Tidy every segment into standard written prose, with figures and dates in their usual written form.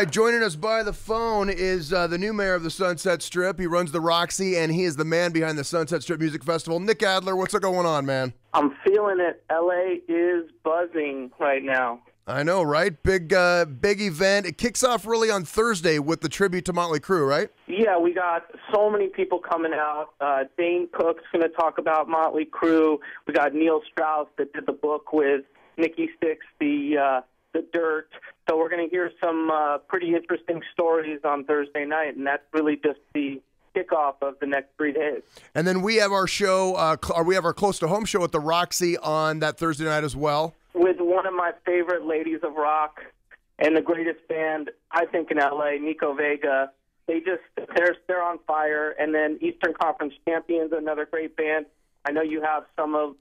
Joining us by the phone is the new mayor of the Sunset Strip. He runs the Roxy, and he is the man behind the Sunset Strip Music Festival. Nic Adler, what's going on, man? I'm feeling it. LA is buzzing right now. I know, right? Big event. It kicks off really on Thursday with the tribute to Motley Crue, right? Yeah, we got so many people coming out. Dane Cook's going to talk about Motley Crue. We got Neil Strauss that did the book with Nikki Sixx, the Dirt. So we're going to hear some pretty interesting stories on Thursday night, and that's really just the kickoff of the next 3 days. And then we have our show, we have our Close to Home show at the Roxy on that Thursday night as well. With one of my favorite ladies of rock and the greatest band, I think, in LA, Nico Vega. They're on fire. And then Eastern Conference Champions, another great band. I know you have some of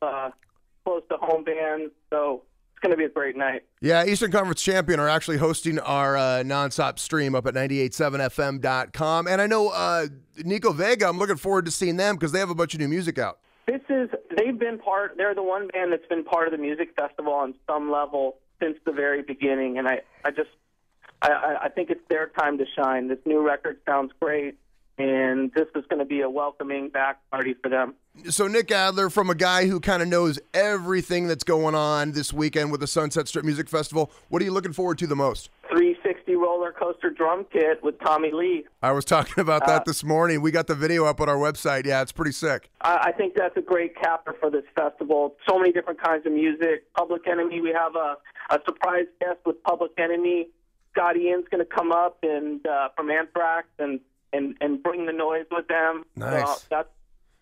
Close to Home bands, so it's going to be a great night. Yeah, Eastern Conference Champion are actually hosting our nonstop stream up at 987fm.com. And I know Nico Vega, I'm looking forward to seeing them because they have a bunch of new music out. They're the one band that's been part of the music festival on some level since the very beginning, and I think it's their time to shine. This new record sounds great, and this is going to be a welcoming back party for them. So Nic Adler, from a guy who kind of knows everything that's going on this weekend with the Sunset Strip Music Festival, what are you looking forward to the most? 360 roller coaster drum kit with Tommy Lee. I was talking about that this morning. We got the video up on our website. Yeah, it's pretty sick. I think that's a great capper for this festival. So many different kinds of music. Public Enemy, we have a surprise guest with Public Enemy. Scott Ian's going to come up and from Anthrax and bring the noise with them. Nice. So that's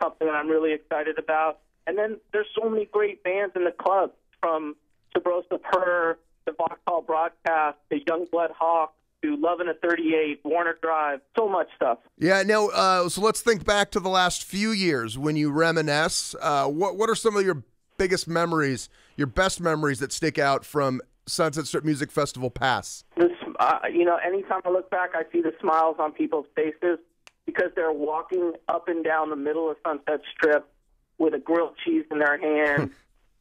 something that I'm really excited about. And then there's so many great bands in the club, from Sabrosa Purr to Vauxhall Broadcast to Youngblood Hawk to Love in a 38, Warner Drive, so much stuff. Yeah, now, so let's think back to the last few years when you reminisce. What are some of your biggest memories, your best memories that stick out from Sunset Strip Music Festival pass? Anytime I look back, I see the smiles on people's faces because they're walking up and down the middle of Sunset Strip with a grilled cheese in their hand,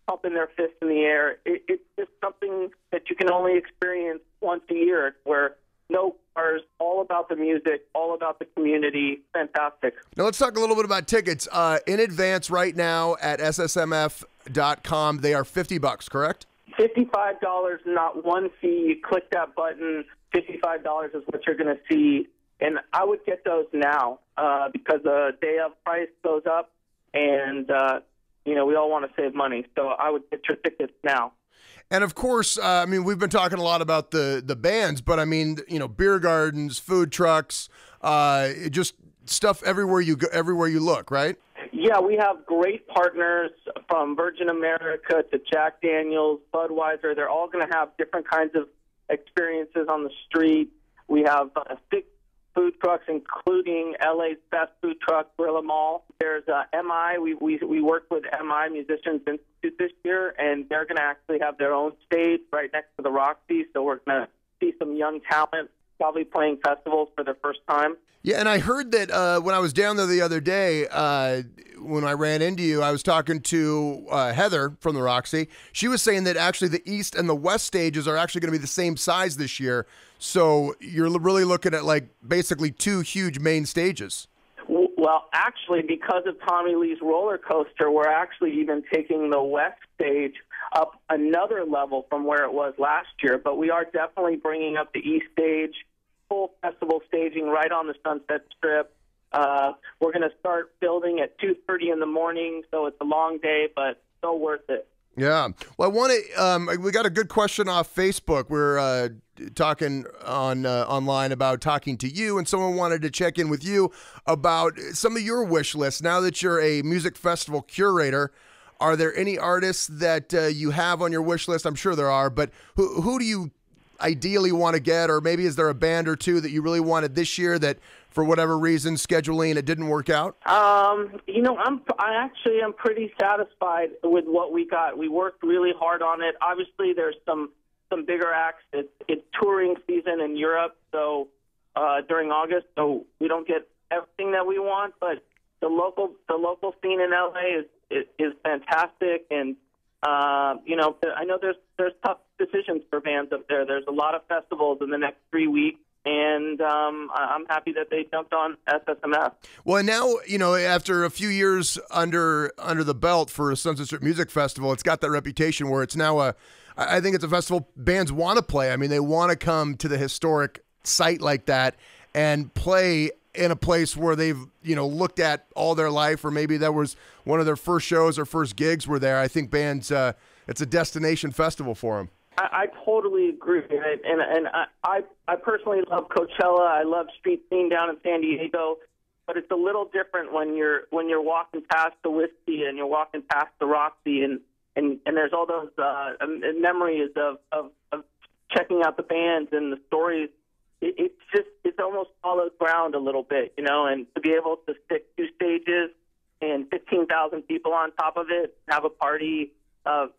pumping their fist in the air. It's just something that you can only experience once a year, where no cars, all about the music, all about the community. Fantastic. Now let's talk a little bit about tickets. In advance right now at SSMF.com, they are $50, correct? $55, not one fee. You click that button, $55 is what you're going to see. And I would get those now because the day of price goes up, and, we all want to save money. So I would get your tickets now. And, of course, we've been talking a lot about the bands, but, beer gardens, food trucks, just stuff everywhere you go, everywhere you look, right? Yeah, we have great partners from Virgin America to Jack Daniels, Budweiser. They're all going to have different kinds of experiences on the street. We have 6 food trucks, including LA's best food truck, Gorilla Mall. There's MI. We worked with MI Musicians Institute this year, and they're going to actually have their own stage right next to the Roxy, so we're going to see some young talent probably playing festivals for their first time. Yeah, and I heard that when I was down there the other day, when I ran into you, I was talking to Heather from the Roxy. She was saying that actually the East and the West stages are actually going to be the same size this year. So you're really looking at basically 2 huge main stages. Well, actually, because of Tommy Lee's roller coaster, we're actually even taking the West stage up another level from where it was last year. But we are definitely bringing up the East stage, full festival staging right on the Sunset Strip. We're going to start building at 2:30 in the morning, so it's a long day, but so worth it. Yeah. Well, I want to. We got a good question off Facebook. We're talking online about talking to you, and someone wanted to check in with you about some of your wish lists. Now that you're a music festival curator, are there any artists that you have on your wish list? I'm sure there are, but who do you ideally want to get, or maybe is there a band or two that you really wanted this year that for whatever reason, scheduling, it didn't work out? I actually am pretty satisfied with what we got. We worked really hard on it. Obviously, there's some bigger acts. It's touring season in Europe, so during August, so we don't get everything that we want. But the local scene in LA is fantastic, and I know there's tough decisions for bands up there. There's a lot of festivals in the next 3 weeks, and I'm happy that they jumped on SSMF. Well, and now, after a few years under the belt for Sunset Strip Music Festival, it's got that reputation where it's now I think it's a festival bands want to play. I mean, they want to come to the historic site like that and play in a place where they've, looked at all their life, or maybe that was one of their first shows or first gigs were there. I think bands, it's a destination festival for them. I totally agree, and I personally love Coachella. I love street scene down in San Diego, but it's a little different when you're walking past the Whiskey and you're walking past the Roxy, and there's all those memories of checking out the bands and the stories. It's almost solid ground a little bit, and to be able to stick 2 stages and 15,000 people on top of it, have a party.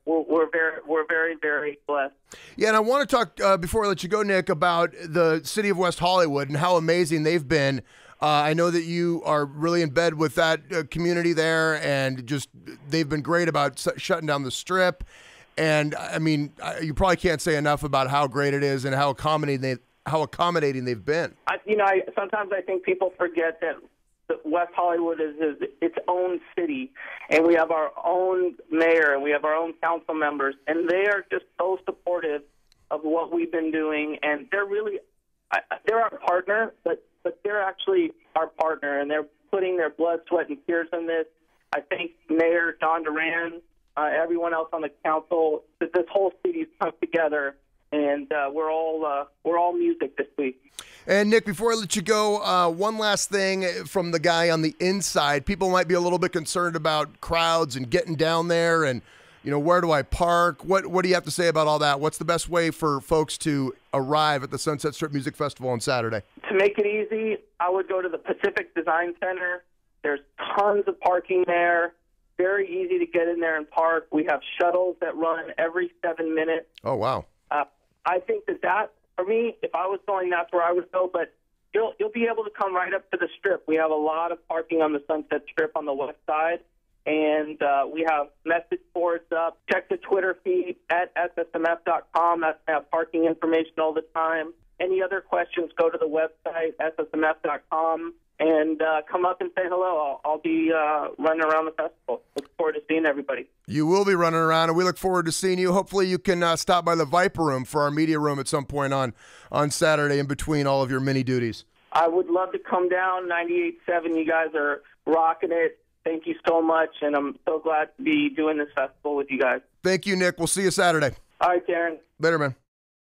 We're very, very blessed. Yeah, and I want to talk before I let you go, Nic, about the city of West Hollywood and how amazing they've been. I know that you are really in bed with that community there, and just they've been great about shutting down the Strip. And I mean, you probably can't say enough about how great it is and how accommodating they've been. Sometimes I think people forget that West Hollywood is its own city, and we have our own mayor and we have our own council members, and they are just so supportive of what we've been doing. And they're our partner, but they're actually our partner, and they're putting their blood, sweat, and tears in this. I think Mayor John Darren, everyone else on the council, that this whole city's come together, and we're all music this week. And Nic, before I let you go, one last thing from the guy on the inside. People might be a little bit concerned about crowds and getting down there, and where do I park? What do you have to say about all that? What's the best way for folks to arrive at the Sunset Strip Music Festival on Saturday? To make it easy, I would go to the Pacific Design Center. There's tons of parking there. Very easy to get in there and park. We have shuttles that run every 7 minutes. Oh, wow. I think that for me, if I was going, that's where I would go. But you'll be able to come right up to the Strip. We have a lot of parking on the Sunset Strip on the west side, and we have message boards up. Check the Twitter feed at SSMF.com. That's have parking information all the time. Any other questions, go to the website, SSMF.com, and come up and say hello. I'll be running around the festival. Look forward to seeing everybody. You will be running around, and we look forward to seeing you. Hopefully you can stop by the Viper Room for our media room at some point on Saturday in between all of your mini duties. I would love to come down. 98.7, you guys are rocking it. Thank you so much, and I'm so glad to be doing this festival with you guys. Thank you, Nic. We'll see you Saturday. All right, Darren. Later, man.